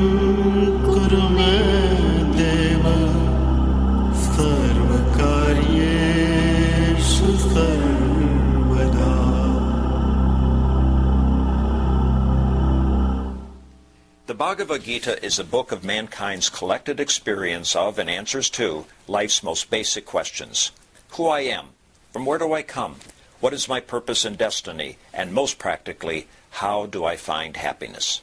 कुरु मे देव सर्वकार्येषु सर्वदा. The Bhagavad Gita is a book of mankind's collected experience of and answers to life's most basic questions. Who I am, from where do I come, what is my purpose and destiny, and most practically, how do I find happiness?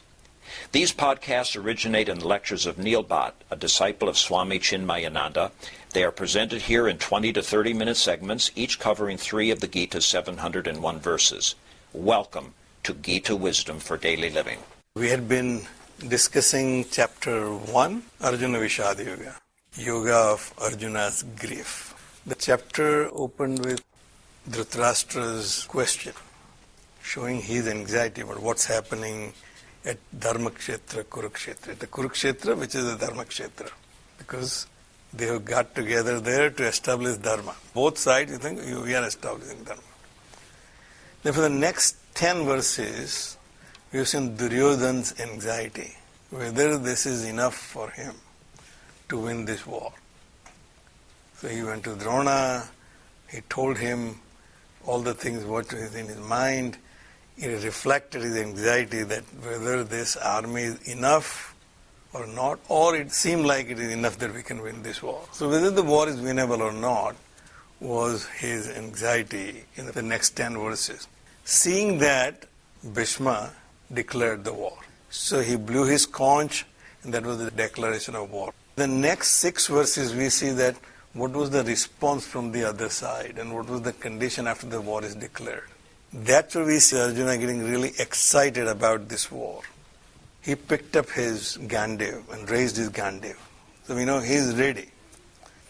These podcasts originate in the lectures of Neil Bhatt, a disciple of Swami Chinmayananda. They are presented here in 20 to 30-minute segments, each covering 3 of the Gita's 701 verses. Welcome to Gita Wisdom for Daily Living. We had been discussing chapter 1, Arjuna Vishad Yoga, Yoga of Arjuna's grief. The chapter opened with Dhritarashtra's question, showing his anxiety about what's happening at Dharmakshetra, Kurukshetra. The Kurukshetra, which is the Dharmakshetra, because they have got together there to establish Dharma. Both sides, you think, we are establishing Dharma. Then for the next 10 verses, we have seen Duryodhana's anxiety, whether this is enough for him to win this war. So he went to Drona, he told him all the things what is in his mind. He reflected his anxiety that whether this army is enough or not, or it seemed like it is enough that we can win this war. So whether the war is winnable or not was his anxiety in the next 10 verses. Seeing that, Bhishma declared the war. So he blew his conch, and that was the declaration of war. The next 6 verses we see that what was the response from the other side and what was the condition after the war is declared. That's where we see Arjuna getting really excited about this war. He picked up his Gandiv and raised his Gandiv. So we know he is ready.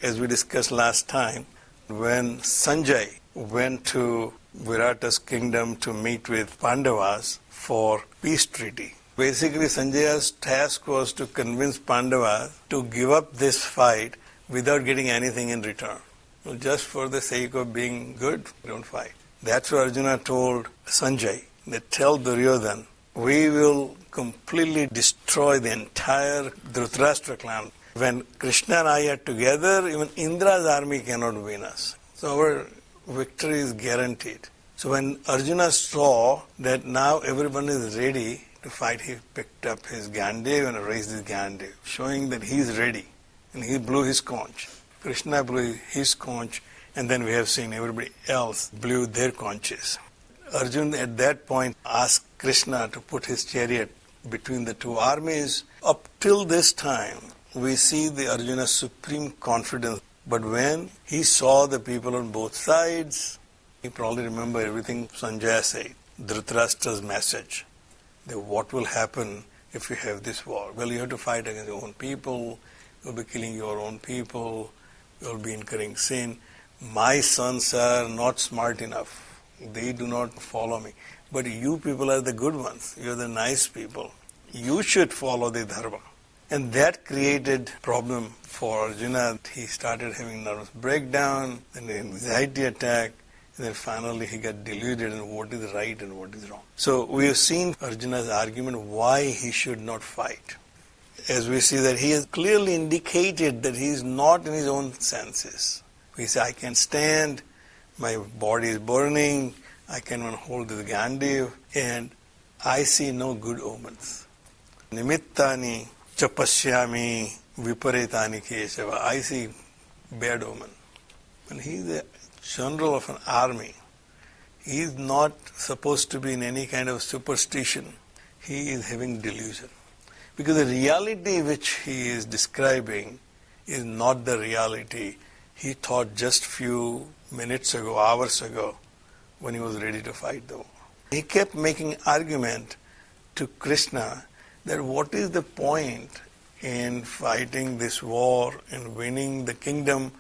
As we discussed last time, when Sanjay went to Virata's kingdom to meet with Pandavas for peace treaty, basically Sanjay's task was to convince Pandavas to give up this fight without getting anything in return. So just for the sake of being good, don't fight. That's what Arjuna told Sanjay, that tell Duryodhana, we will completely destroy the entire Dhritarashtra clan. When Krishna and I are together, even Indra's army cannot win us. So our victory is guaranteed. So when Arjuna saw that now everyone is ready to fight, he picked up his Gandiv and raised his Gandiv, showing that he is ready. And he blew his conch. Krishna blew his conch, and then we have seen everybody else blew their conches. Arjuna at that point asked Krishna to put his chariot between the 2 armies. Up till this time, we see the Arjuna's supreme confidence. But when he saw the people on both sides, he probably remember everything Sanjaya said, Dhritarashtra's message, that what will happen if you have this war? Well, you have to fight against your own people, you'll be killing your own people, you'll be incurring sin. My sons are not smart enough. They do not follow me. But you people are the good ones. You're the nice people. You should follow the dharma. And that created problem for Arjuna. He started having nervous breakdown, then an anxiety attack, and then finally he got deluded in what is right and what is wrong. So we have seen Arjuna's argument why he should not fight. As we see that he has clearly indicated that he is not in his own senses. He says, I can stand, my body is burning, I cannot hold the Gandiv, and I see no good omens. Nimittani chapashyami viparetani keshava. I see bad omen. And he is the general of an army. He is not supposed to be in any kind of superstition. He is having delusion. Because the reality which he is describing is not the reality he thought just few minutes ago, hours ago, when he was ready to fight the war. He kept making argument to Krishna that what is the point in fighting this war and winning the kingdom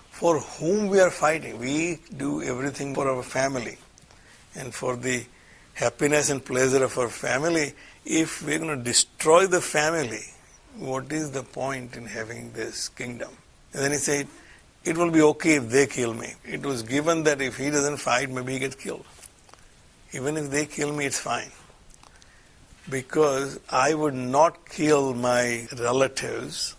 for whom we are fighting. We do everything for our family and for the happiness and pleasure of our family. If we're going to destroy the family, what is the point in having this kingdom? And then he said, it will be okay if they kill me. It was given that if he doesn't fight, maybe he gets killed. Even if they kill me, it's fine. because I would not kill my relatives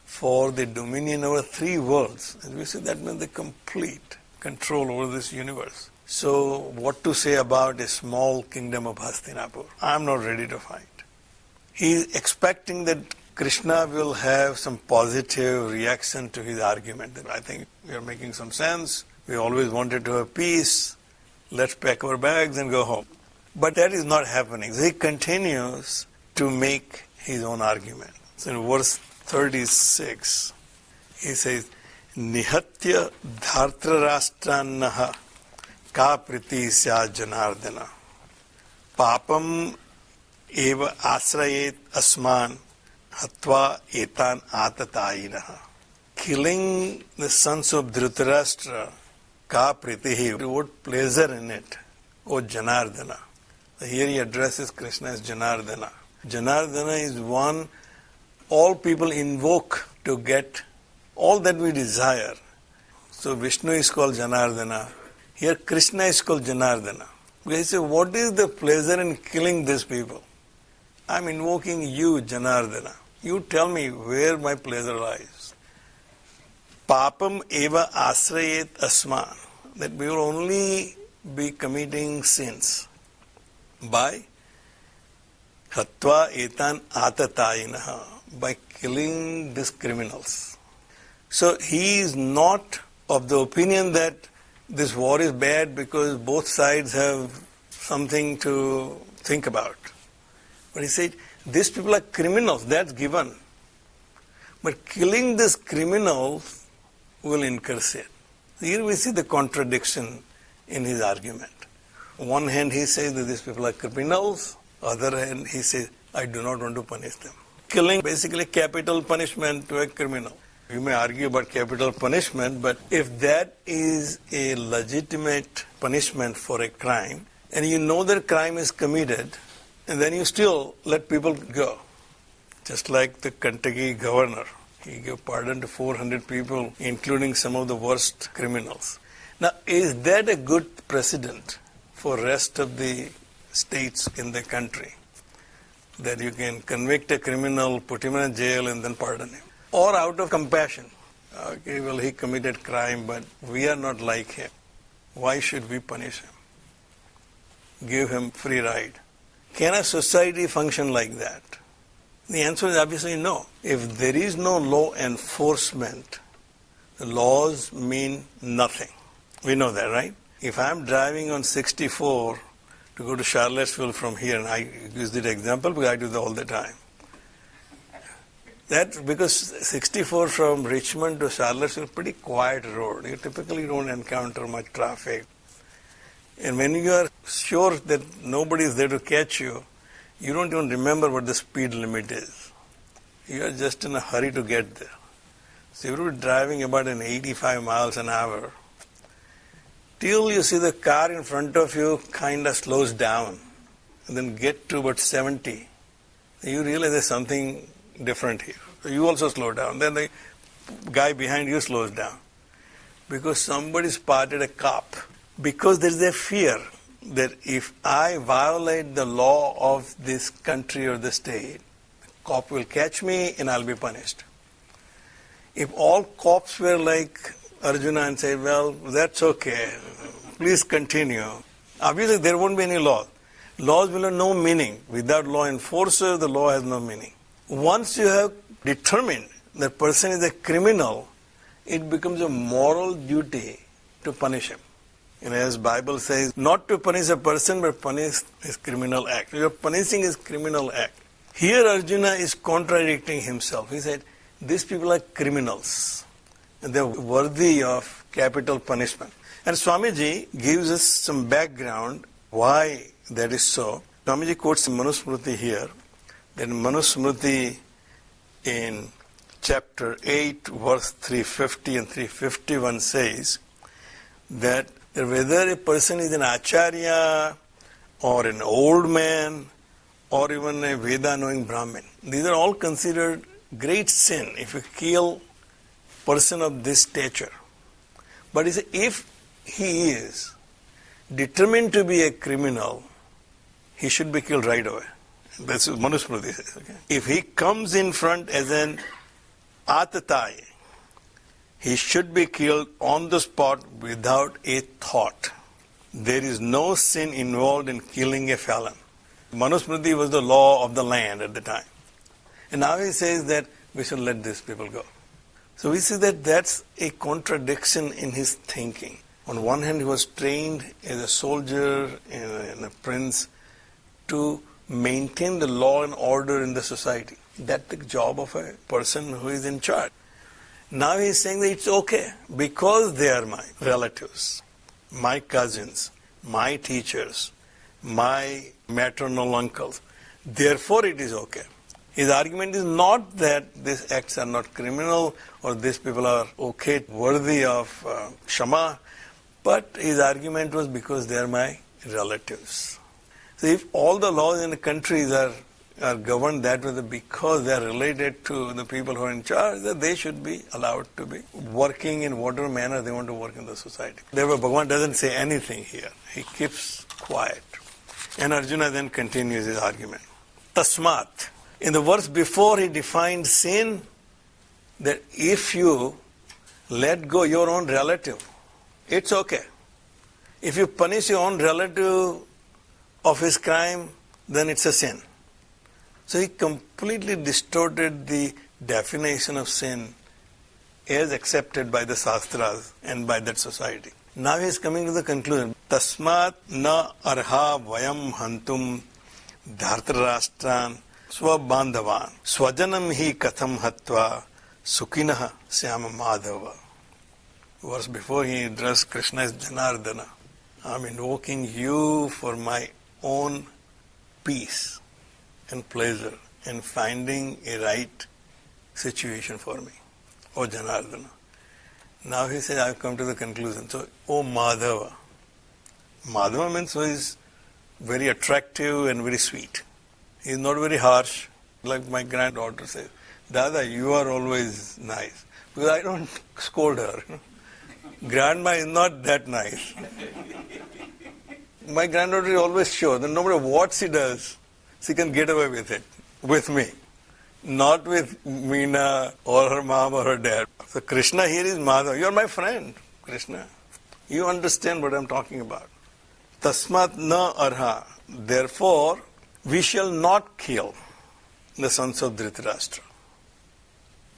for the dominion over 3 worlds. And we say that means the complete control over this universe. So what to say about a small kingdom of Hastinapur? I'm not ready to fight. He's expecting that Krishna will have some positive reaction to his argument. That I think you're making some sense. We always wanted to have peace. Let's pack our bags and go home. But that is not happening. So he continues to make his own argument. So in verse 36, he says, Nihatya dhartrarashtraannaha ka priti sya janardana papam eva asrayet asman hatva etan atatayinaha. Killing the sons of Dhritarashtra, ka pritihi, what pleasure in it, O Janardana. Here he addresses Krishna as Janardana. Janardana is one all people invoke to get all that we desire. So Vishnu is called Janardana. Here Krishna is called Janardana. We say, what is the pleasure in killing these people? I'm invoking you, Janardana. You tell me where my pleasure lies. Papam eva asrayet asman. That we will only be committing sins by hatva etan atatayinaha, by killing these criminals. So he is not of the opinion that this war is bad because both sides have something to think about. But he said, these people are criminals, that's given. But killing these criminals will incur sin. Here we see the contradiction in his argument. On one hand he says that these people are criminals, other hand he says, I do not want to punish them. Killing basically capital punishment to a criminal. You may argue about capital punishment, but if that is a legitimate punishment for a crime, and you know that crime is committed, and then you still let people go. Just like the Kentucky governor. He gave pardon to 400 people, including some of the worst criminals. Now, is that a good precedent for rest of the states in the country? That you can convict a criminal, put him in jail, and then pardon him? Or out of compassion. Okay, well, he committed crime, but we are not like him. Why should we punish him? Give him free ride. Can a society function like that? The answer is obviously no. If there is no law enforcement, the laws mean nothing. We know that, right? If I'm driving on 64 to go to Charlottesville from here, and I use that example because I do that all the time. That's because 64 from Richmond to Charlottesville is a pretty quiet road. You typically don't encounter much traffic. And when you are sure that nobody is there to catch you, you don't even remember what the speed limit is. You are just in a hurry to get there. So you're driving about an 85 miles an hour till you see the car in front of you kind of slows down and then get to about 70. You realize there's something different here. So you also slow down. Then the guy behind you slows down because somebody spotted a cop. Because there is a fear that if I violate the law of this country or the state, the cop will catch me and I'll be punished. If all cops were like Arjuna and said, well, that's okay, please continue, obviously there won't be any law. Laws will have no meaning. Without law enforcer, the law has no meaning. Once you have determined that person is a criminal, it becomes a moral duty to punish him. And as Bible says, not to punish a person, but punish his criminal act. You are punishing his criminal act. Here Arjuna is contradicting himself. He said, these people are criminals. And they are worthy of capital punishment. And Swamiji gives us some background why that is so. Swamiji quotes Manusmriti here. Then Manusmriti in chapter 8, verse 350 and 351 says that whether a person is an acharya or an old man or even a Veda-knowing Brahmin, these are all considered great sin if you kill a person of this stature. But if he is determined to be a criminal, he should be killed right away. That's what Manusmriti says. Okay? If he comes in front as an atatai, he should be killed on the spot without a thought. There is no sin involved in killing a felon. Manusmriti was the law of the land at the time. And now he says that we should let these people go. So we see that that's a contradiction in his thinking. On one hand, he was trained as a soldier and a prince to maintain the law and order in the society. That's the job of a person who is in charge. Now he's saying that it's okay because they are my relatives, my cousins, my teachers, my maternal uncles. Therefore it is okay. His argument is not that these acts are not criminal or these people are okay, worthy of Shama, but his argument was because they are my relatives. So if all the laws in the countries are governed that way because they are related to the people who are in charge, that they should be allowed to be working in whatever manner they want to work in the society. Therefore, Bhagavan doesn't say anything here. He keeps quiet. And Arjuna then continues his argument. Tasmat. In the verse before, he defined sin that if you let go your own relative, it's okay. If you punish your own relative of his crime, then it's a sin. So he completely distorted the definition of sin as accepted by the Shastras and by that society. Now he is coming to the conclusion. Tasmat na arha vayam hantum dhartarashtran swabandhavan swajanam hi katham hatva sukinaha syama madhava. Verse before he addressed Krishna as Janardana. I'm invoking you for my own peace and pleasure and finding a right situation for me. O Janardana. Now he says, I've come to the conclusion. So, O Madhava. Madhava means who is very attractive and very sweet. He is not very harsh. Like my granddaughter says, Dada, you are always nice. Because I don't scold her. Grandma is not that nice. My granddaughter is always sure that no matter what she does, she can get away with it, with me. Not with Meena or her mom or her dad. So Krishna here is Madhava. You are my friend, Krishna. You understand what I am talking about. Tasmat na arha. Therefore, we shall not kill the sons of Dhritarashtra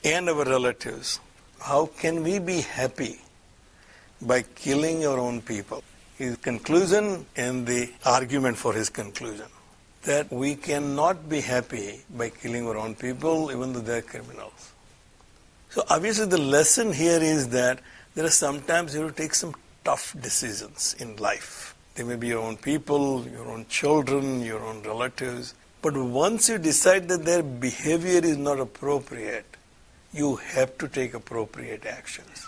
and our relatives. How can we be happy by killing our own people? His conclusion and the argument for his conclusion. That we cannot be happy by killing our own people even though they are criminals. So obviously the lesson here is that there are sometimes you have to take some tough decisions in life. They may be your own people, your own children, your own relatives. But once you decide that their behavior is not appropriate, you have to take appropriate actions.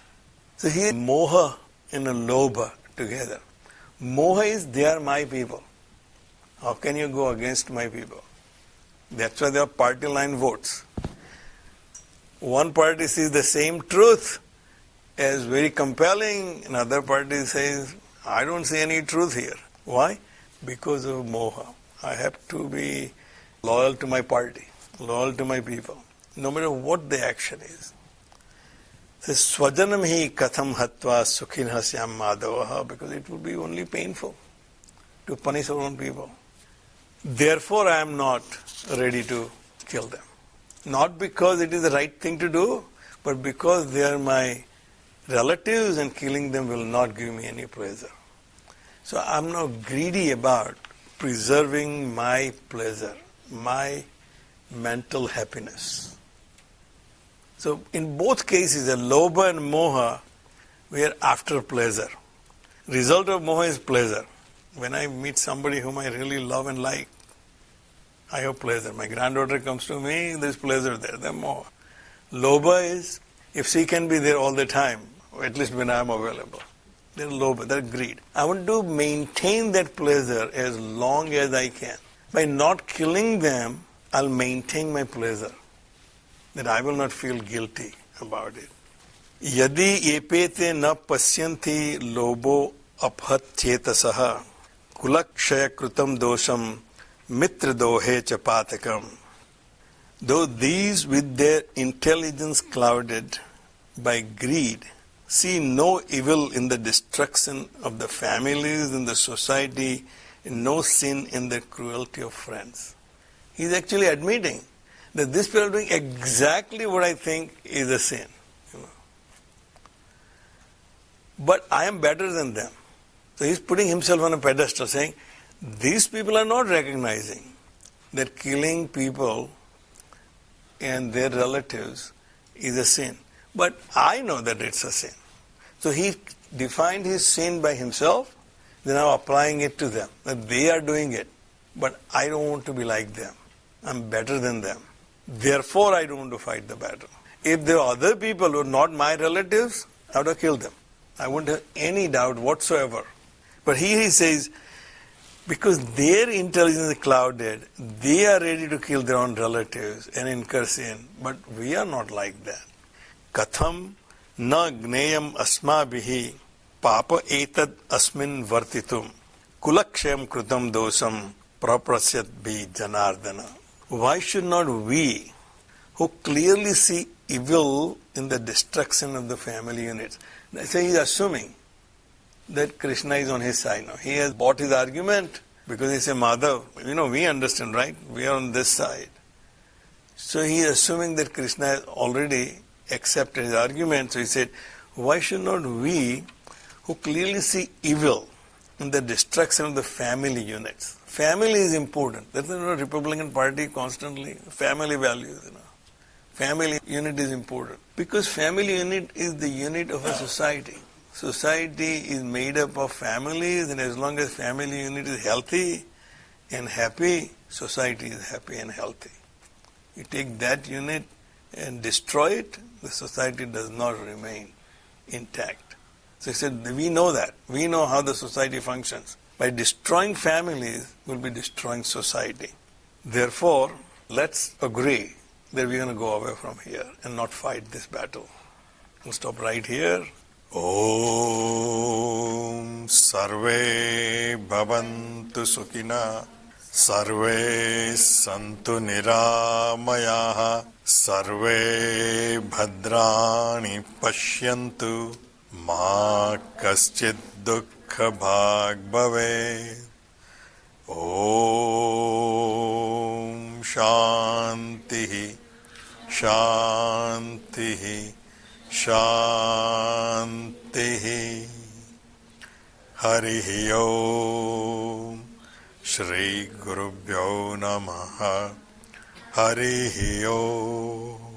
So here moha and lobha together. Moha is they are my people. How can you go against my people? That's why there are party line votes. One party sees the same truth as very compelling, another party says, I don't see any truth here. Why? Because of moha. I have to be loyal to my party, loyal to my people, no matter what the action is. Says swajanam hi katham hatva sukhinha syam madhavaha, because it would be only painful to punish our own people. Therefore, I am not ready to kill them. Not because it is the right thing to do, but because they are my relatives and killing them will not give me any pleasure. So I am not greedy about preserving my pleasure, my mental happiness. So in both cases, the lobha and moha, we are after pleasure. Result of moha is pleasure. When I meet somebody whom I really love and like, I have pleasure. My granddaughter comes to me, there's pleasure there, there's moha. Lobha is, if she can be there all the time, or at least when I am available. They're lobha, they're greed. I want to maintain that pleasure as long as I can. By not killing them, I'll maintain my pleasure. That I will not feel guilty about it. Yadi epete na pasyanti lobo aphat chetasaha kulakshaya krutam dosham mitradohe cha patakam. Though these with their intelligence clouded by greed see no evil in the destruction of the families and the society, and no sin in the cruelty of friends. He's actually admitting that these people are doing exactly what I think is a sin. But I am better than them. So he's putting himself on a pedestal saying, these people are not recognizing that killing people and their relatives is a sin. But I know that it's a sin. So he defined his sin by himself, then now applying it to them. That they are doing it, but I don't want to be like them. I'm better than them. Therefore I don't want to fight the battle. If there are other people who are not my relatives, I would have killed them. I wouldn't have any doubt whatsoever. But here he says, because their intelligence is clouded, they are ready to kill their own relatives and incur sin. But we are not like that. Katham na gneyam asmabihi papa etad asmin vartitum kulakshayam krutam dosam praprasyat bhi janardana. Why should not we, who clearly see evil in the destruction of the family units, so he is assuming that Krishna is on his side now. He has bought his argument because he says, Madhav, we understand, right? We are on this side. So he is assuming that Krishna has already accepted his argument. So he said, why should not we, who clearly see evil in the destruction of the family units? Family is important. That's the Republican Party constantly, family values, Family unit is important. Because family unit is the unit of a society. Society is made up of families, and as long as family unit is healthy and happy, society is happy and healthy. You take that unit and destroy it, the society does not remain intact. So he said, we know that. We know how the society functions. By destroying families, we'll be destroying society. Therefore, let's agree that we're going to go away from here and not fight this battle. We'll stop right here. Om Sarve Bhavantu Sukhina Sarve Santu Niramayaha Sarve Bhadrani Pashyantu Ma Kaschid Dukkha Bhag Bhave. Om Shantihi Shantihi Shantihi. Harihi Om. Shri Gurubhyo Namaha. Harihi Om.